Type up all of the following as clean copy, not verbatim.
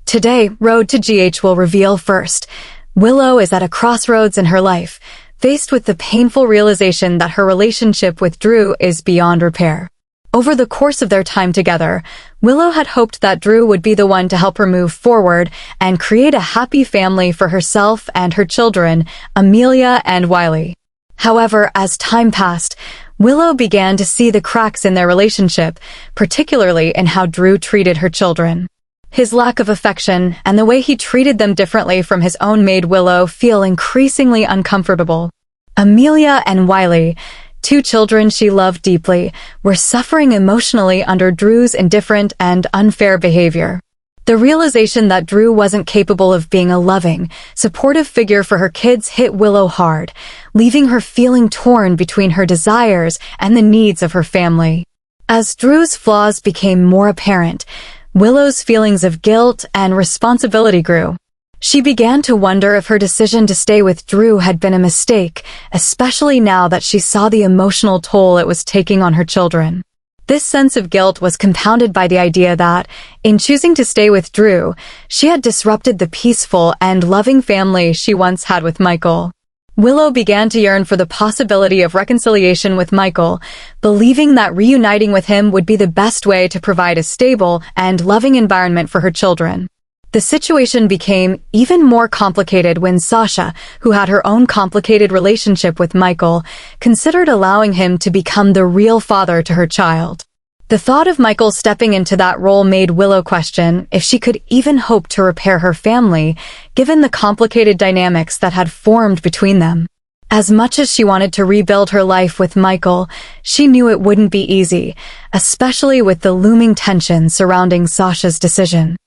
Today, Road to GH will reveal first. Willow is at a crossroads in her life, faced with the painful realization that her relationship with Drew is beyond repair. Over the course of their time together, Willow had hoped that Drew would be the one to help her move forward and create a happy family for herself and her children, Amelia and Wiley. However, as time passed, Willow began to see the cracks in their relationship, particularly in how Drew treated her children. His lack of affection and the way he treated them differently from his own made Willow feel increasingly uncomfortable. Amelia and Wiley, two children she loved deeply, were suffering emotionally under Drew's indifferent and unfair behavior. The realization that Drew wasn't capable of being a loving, supportive figure for her kids hit Willow hard, leaving her feeling torn between her desires and the needs of her family. As Drew's flaws became more apparent, Willow's feelings of guilt and responsibility grew. She began to wonder if her decision to stay with Drew had been a mistake, especially now that she saw the emotional toll it was taking on her children. This sense of guilt was compounded by the idea that, in choosing to stay with Drew, she had disrupted the peaceful and loving family she once had with Micheal. Willow began to yearn for the possibility of reconciliation with Micheal, believing that reuniting with him would be the best way to provide a stable and loving environment for her children. The situation became even more complicated when Sasha, who had her own complicated relationship with Micheal, considered allowing him to become the real father to her child. The thought of Micheal stepping into that role made Willow question if she could even hope to repair her family, given the complicated dynamics that had formed between them. As much as she wanted to rebuild her life with Micheal, she knew it wouldn't be easy, especially with the looming tension surrounding Sasha's decision.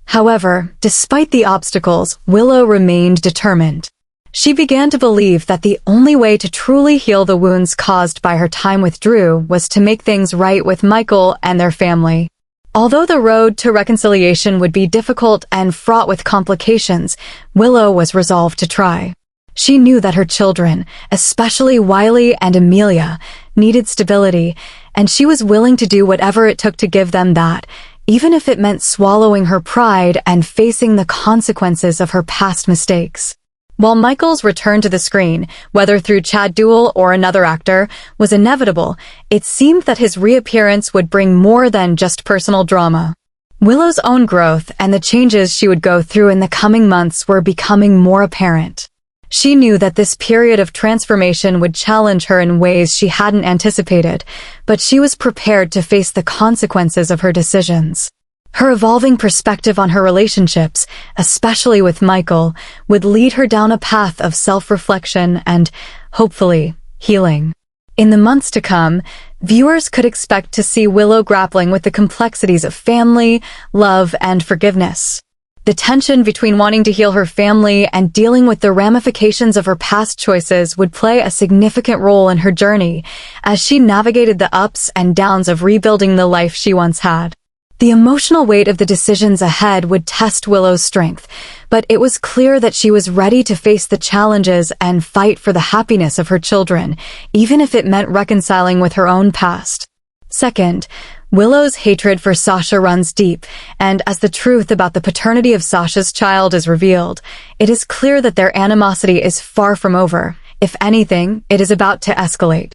However, despite the obstacles, Willow remained determined. She began to believe that the only way to truly heal the wounds caused by her time with Drew was to make things right with Micheal and their family. Although the road to reconciliation would be difficult and fraught with complications, Willow was resolved to try. She knew that her children, especially Wiley and Amelia, needed stability, and she was willing to do whatever it took to give them that, even if it meant swallowing her pride and facing the consequences of her past mistakes. While Michael's return to the screen, whether through Chad Duell or another actor, was inevitable, it seemed that his reappearance would bring more than just personal drama. Willow's own growth and the changes she would go through in the coming months were becoming more apparent. She knew that this period of transformation would challenge her in ways she hadn't anticipated, but she was prepared to face the consequences of her decisions. Her evolving perspective on her relationships, especially with Micheal, would lead her down a path of self-reflection and, hopefully, healing. In the months to come, viewers could expect to see Willow grappling with the complexities of family, love, and forgiveness. The tension between wanting to heal her family and dealing with the ramifications of her past choices would play a significant role in her journey as she navigated the ups and downs of rebuilding the life she once had. The emotional weight of the decisions ahead would test Willow's strength, but it was clear that she was ready to face the challenges and fight for the happiness of her children, even if it meant reconciling with her own past. Second, Willow's hatred for Sasha runs deep, and as the truth about the paternity of Sasha's child is revealed, it is clear that their animosity is far from over. If anything, it is about to escalate.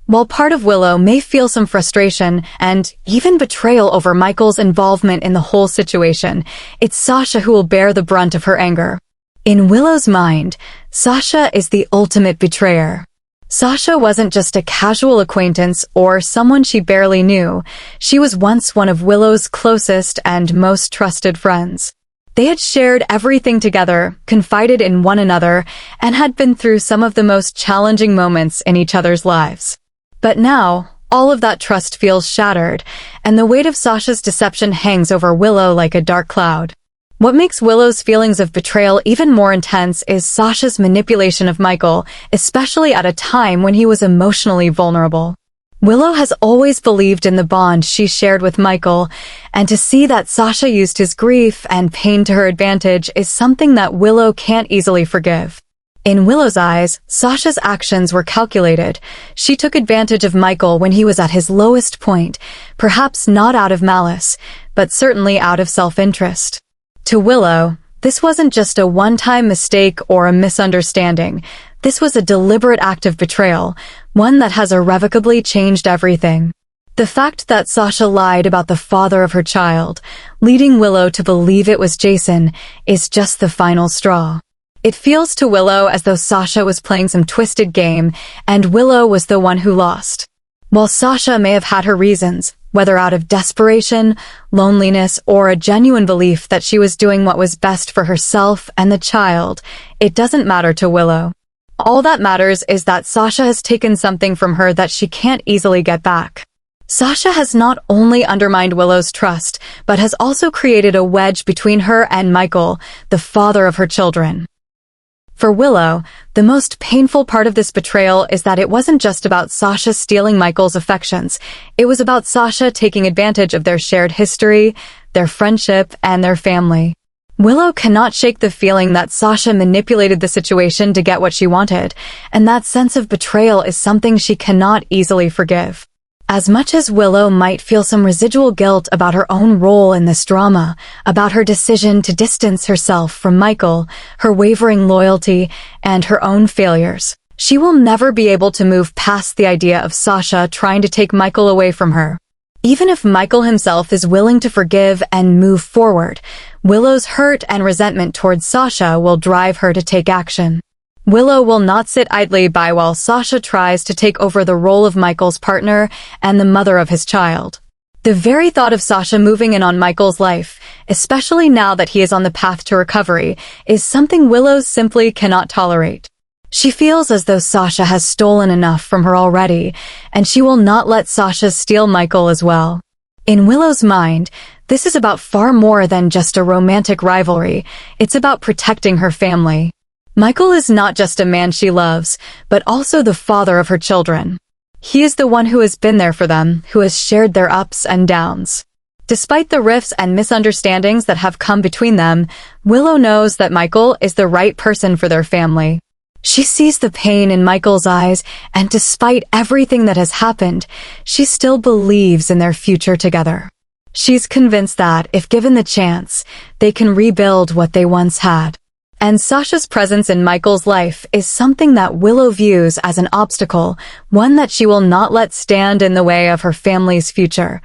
While part of Willow may feel some frustration and even betrayal over Michael's involvement in the whole situation, it's Sasha who will bear the brunt of her anger. In Willow's mind, Sasha is the ultimate betrayer. Sasha wasn't just a casual acquaintance or someone she barely knew. She was once one of Willow's closest and most trusted friends. They had shared everything together, confided in one another, and had been through some of the most challenging moments in each other's lives. But now, all of that trust feels shattered, and the weight of Sasha's deception hangs over Willow like a dark cloud. What makes Willow's feelings of betrayal even more intense is Sasha's manipulation of Micheal, especially at a time when he was emotionally vulnerable. Willow has always believed in the bond she shared with Micheal, and to see that Sasha used his grief and pain to her advantage is something that Willow can't easily forgive. In Willow's eyes, Sasha's actions were calculated. She took advantage of Micheal when he was at his lowest point, perhaps not out of malice, but certainly out of self-interest. To Willow, this wasn't just a one-time mistake or a misunderstanding. This was a deliberate act of betrayal, one that has irrevocably changed everything. The fact that Sasha lied about the father of her child, leading Willow to believe it was Jason, is just the final straw. It feels to Willow as though Sasha was playing some twisted game, and Willow was the one who lost. While Sasha may have had her reasons, whether out of desperation, loneliness, or a genuine belief that she was doing what was best for herself and the child, it doesn't matter to Willow. All that matters is that Sasha has taken something from her that she can't easily get back. Sasha has not only undermined Willow's trust, but has also created a wedge between her and Micheal, the father of her children. For Willow, the most painful part of this betrayal is that it wasn't just about Sasha stealing Michael's affections. It was about Sasha taking advantage of their shared history, their friendship, and their family. Willow cannot shake the feeling that Sasha manipulated the situation to get what she wanted, and that sense of betrayal is something she cannot easily forgive. As much as Willow might feel some residual guilt about her own role in this drama, about her decision to distance herself from Micheal, her wavering loyalty, and her own failures, she will never be able to move past the idea of Sasha trying to take Micheal away from her. Even if Micheal himself is willing to forgive and move forward, Willow's hurt and resentment towards Sasha will drive her to take action. Willow will not sit idly by while Sasha tries to take over the role of Michael's partner and the mother of his child. The very thought of Sasha moving in on Michael's life, especially now that he is on the path to recovery, is something Willow simply cannot tolerate. She feels as though Sasha has stolen enough from her already, and she will not let Sasha steal Micheal as well. In Willow's mind, this is about far more than just a romantic rivalry. It's about protecting her family. Micheal is not just a man she loves, but also the father of her children. He is the one who has been there for them, who has shared their ups and downs. Despite the rifts and misunderstandings that have come between them, Willow knows that Micheal is the right person for their family. She sees the pain in Michael's eyes, and despite everything that has happened, she still believes in their future together. She's convinced that, if given the chance, they can rebuild what they once had. And Sasha's presence in Michael's life is something that Willow views as an obstacle, one that she will not let stand in the way of her family's future.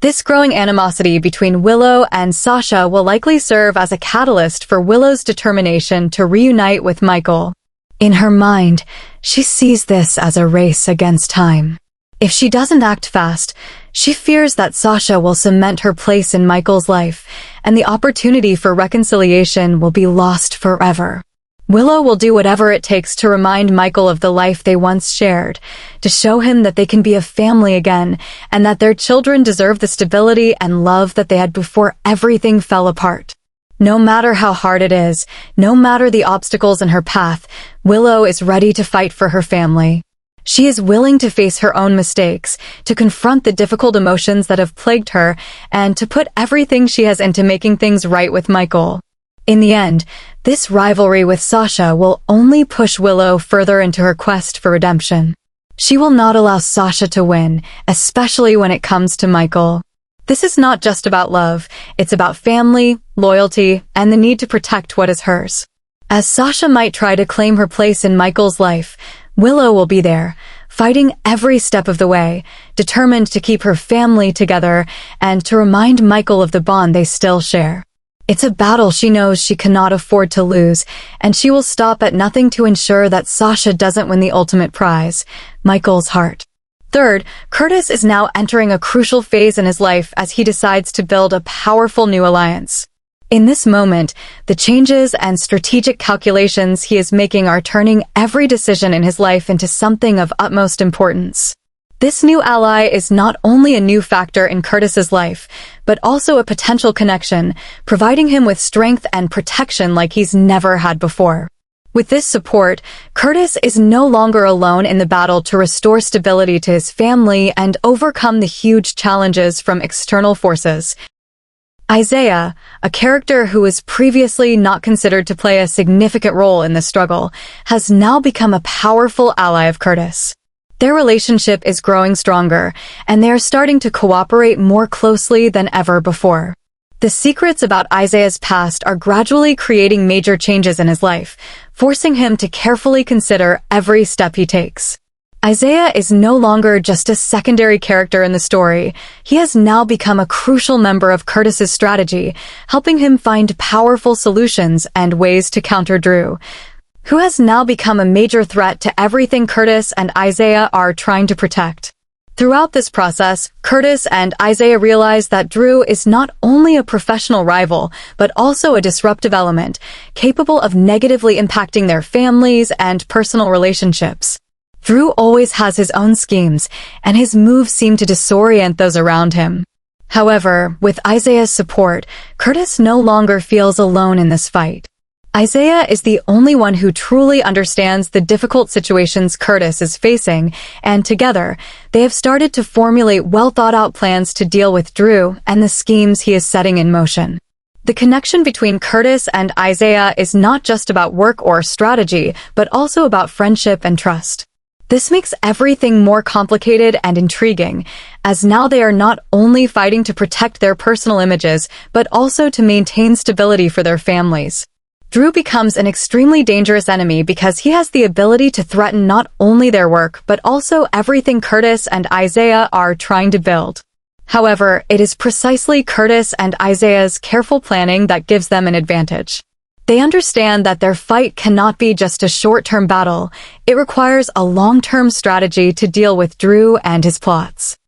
This growing animosity between Willow and Sasha will likely serve as a catalyst for Willow's determination to reunite with Micheal. In her mind, she sees this as a race against time. If she doesn't act fast, she fears that Sasha will cement her place in Michael's life, and the opportunity for reconciliation will be lost forever. Willow will do whatever it takes to remind Micheal of the life they once shared, to show him that they can be a family again, and that their children deserve the stability and love that they had before everything fell apart. No matter how hard it is, no matter the obstacles in her path, Willow is ready to fight for her family. She is willing to face her own mistakes, to confront the difficult emotions that have plagued her, and to put everything she has into making things right with Micheal. In the end, this rivalry with Sasha will only push Willow further into her quest for redemption. She will not allow Sasha to win, especially when it comes to Micheal. This is not just about love, it's about family, loyalty, and the need to protect what is hers. As Sasha might try to claim her place in Michael's life, Willow will be there, fighting every step of the way, determined to keep her family together and to remind Micheal of the bond they still share. It's a battle she knows she cannot afford to lose, and she will stop at nothing to ensure that Sasha doesn't win the ultimate prize, Michael's heart. Third, Curtis is now entering a crucial phase in his life as he decides to build a powerful new alliance. In this moment, the changes and strategic calculations he is making are turning every decision in his life into something of utmost importance. This new ally is not only a new factor in Curtis's life, but also a potential connection, providing him with strength and protection like he's never had before. With this support, Curtis is no longer alone in the battle to restore stability to his family and overcome the huge challenges from external forces. Isaiah, a character who was previously not considered to play a significant role in the struggle, has now become a powerful ally of Curtis. Their relationship is growing stronger, and they are starting to cooperate more closely than ever before. The secrets about Isaiah's past are gradually creating major changes in his life, forcing him to carefully consider every step he takes. Isaiah is no longer just a secondary character in the story. He has now become a crucial member of Curtis's strategy, helping him find powerful solutions and ways to counter Drew, who has now become a major threat to everything Curtis and Isaiah are trying to protect. Throughout this process, Curtis and Isaiah realize that Drew is not only a professional rival, but also a disruptive element, capable of negatively impacting their families and personal relationships. Drew always has his own schemes, and his moves seem to disorient those around him. However, with Isaiah's support, Curtis no longer feels alone in this fight. Isaiah is the only one who truly understands the difficult situations Curtis is facing, and together, they have started to formulate well-thought-out plans to deal with Drew and the schemes he is setting in motion. The connection between Curtis and Isaiah is not just about work or strategy, but also about friendship and trust. This makes everything more complicated and intriguing, as now they are not only fighting to protect their personal images, but also to maintain stability for their families. Drew becomes an extremely dangerous enemy because he has the ability to threaten not only their work, but also everything Curtis and Isaiah are trying to build. However, it is precisely Curtis and Isaiah's careful planning that gives them an advantage. They understand that their fight cannot be just a short-term battle. It requires a long-term strategy to deal with Drew and his plots.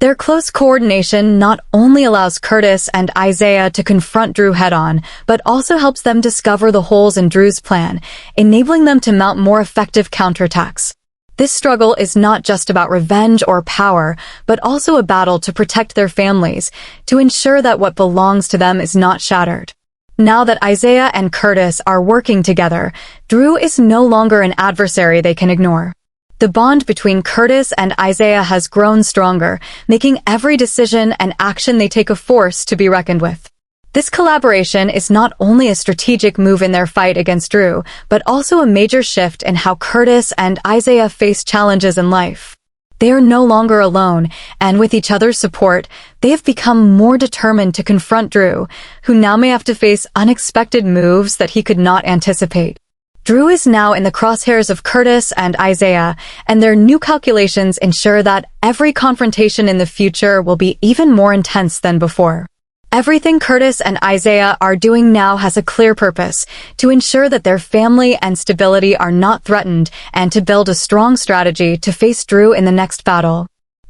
Their close coordination not only allows Curtis and Isaiah to confront Drew head-on, but also helps them discover the holes in Drew's plan, enabling them to mount more effective counterattacks. This struggle is not just about revenge or power, but also a battle to protect their families, to ensure that what belongs to them is not shattered. Now that Isaiah and Curtis are working together, Drew is no longer an adversary they can ignore. The bond between Curtis and Isaiah has grown stronger, making every decision and action they take a force to be reckoned with. This collaboration is not only a strategic move in their fight against Drew, but also a major shift in how Curtis and Isaiah face challenges in life. They are no longer alone, and with each other's support, they have become more determined to confront Drew, who now may have to face unexpected moves that he could not anticipate. Drew is now in the crosshairs of Curtis and Isaiah, and their new calculations ensure that every confrontation in the future will be even more intense than before. Everything Curtis and Isaiah are doing now has a clear purpose: to ensure that their family and stability are not threatened and to build a strong strategy to face Drew in the next battle.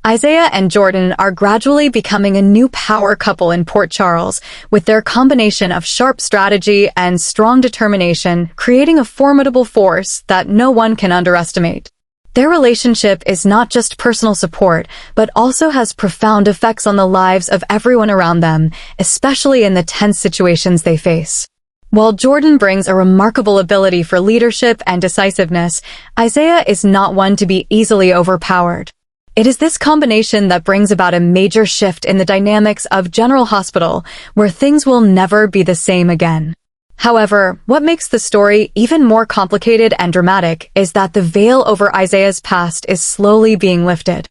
Isaiah and Jordan are gradually becoming a new power couple in Port Charles, with their combination of sharp strategy and strong determination creating a formidable force that no one can underestimate. Their relationship is not just personal support, but also has profound effects on the lives of everyone around them, especially in the tense situations they face. While Jordan brings a remarkable ability for leadership and decisiveness, Isaiah is not one to be easily overpowered. It is this combination that brings about a major shift in the dynamics of General Hospital, where things will never be the same again. However, what makes the story even more complicated and dramatic is that the veil over Isaiah's past is slowly being lifted.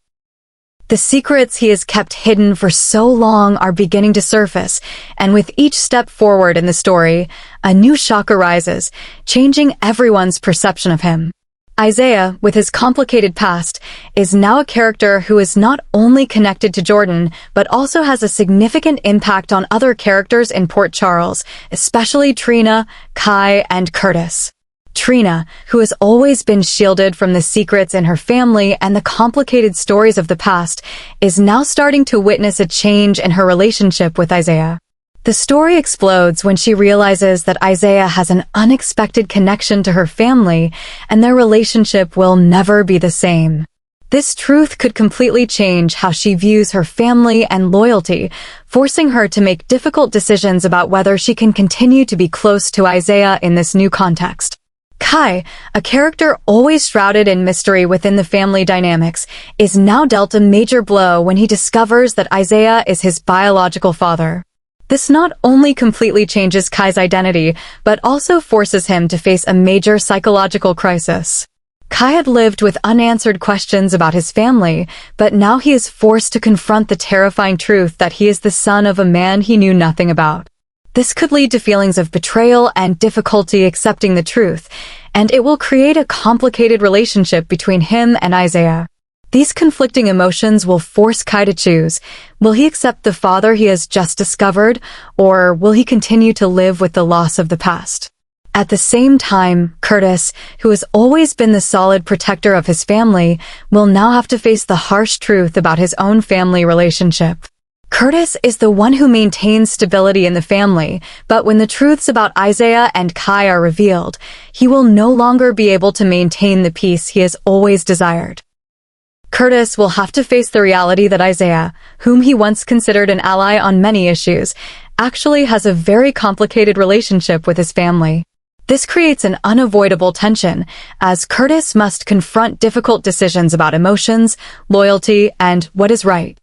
The secrets he has kept hidden for so long are beginning to surface, and with each step forward in the story, a new shock arises, changing everyone's perception of him. Isaiah, with his complicated past, is now a character who is not only connected to Jordan, but also has a significant impact on other characters in Port Charles, especially Trina, Kai, and Curtis. Trina, who has always been shielded from the secrets in her family and the complicated stories of the past, is now starting to witness a change in her relationship with Isaiah. The story explodes when she realizes that Isaiah has an unexpected connection to her family, and their relationship will never be the same. This truth could completely change how she views her family and loyalty, forcing her to make difficult decisions about whether she can continue to be close to Isaiah in this new context. Kai, a character always shrouded in mystery within the family dynamics, is now dealt a major blow when he discovers that Isaiah is his biological father. This not only completely changes Kai's identity, but also forces him to face a major psychological crisis. Kai had lived with unanswered questions about his family, but now he is forced to confront the terrifying truth that he is the son of a man he knew nothing about. This could lead to feelings of betrayal and difficulty accepting the truth, and it will create a complicated relationship between him and Isaiah. These conflicting emotions will force Kai to choose. Will he accept the father he has just discovered, or will he continue to live with the loss of the past? At the same time, Curtis, who has always been the solid protector of his family, will now have to face the harsh truth about his own family relationship. Curtis is the one who maintains stability in the family, but when the truths about Isaiah and Kai are revealed, he will no longer be able to maintain the peace he has always desired. Curtis will have to face the reality that Isaiah, whom he once considered an ally on many issues, actually has a very complicated relationship with his family. This creates an unavoidable tension, as Curtis must confront difficult decisions about emotions, loyalty, and what is right.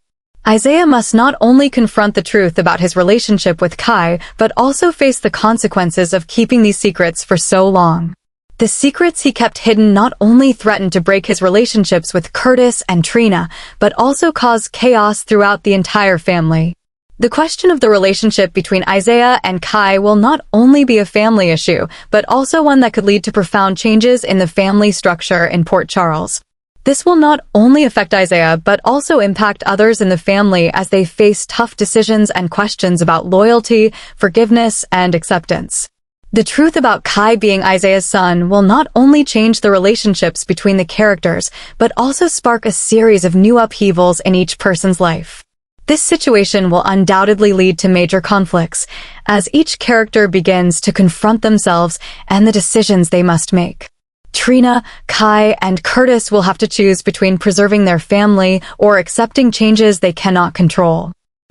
Isaiah must not only confront the truth about his relationship with Kai, but also face the consequences of keeping these secrets for so long. The secrets he kept hidden not only threatened to break his relationships with Curtis and Trina, but also cause chaos throughout the entire family. The question of the relationship between Isaiah and Kai will not only be a family issue, but also one that could lead to profound changes in the family structure in Port Charles. This will not only affect Isaiah, but also impact others in the family as they face tough decisions and questions about loyalty, forgiveness, and acceptance. The truth about Kai being Isaiah's son will not only change the relationships between the characters, but also spark a series of new upheavals in each person's life. This situation will undoubtedly lead to major conflicts, as each character begins to confront themselves and the decisions they must make. Trina, Kai, and Curtis will have to choose between preserving their family or accepting changes they cannot control.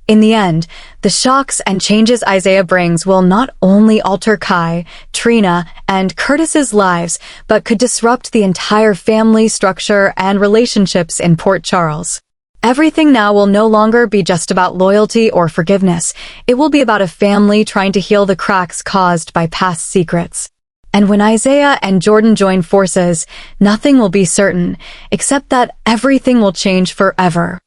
In the end, the shocks and changes Isaiah brings will not only alter Kai, Trina, and Curtis's lives, but could disrupt the entire family structure and relationships in Port Charles. Everything now will no longer be just about loyalty or forgiveness. It will be about a family trying to heal the cracks caused by past secrets. And when Isaiah and Jordan join forces, nothing will be certain, except that everything will change forever.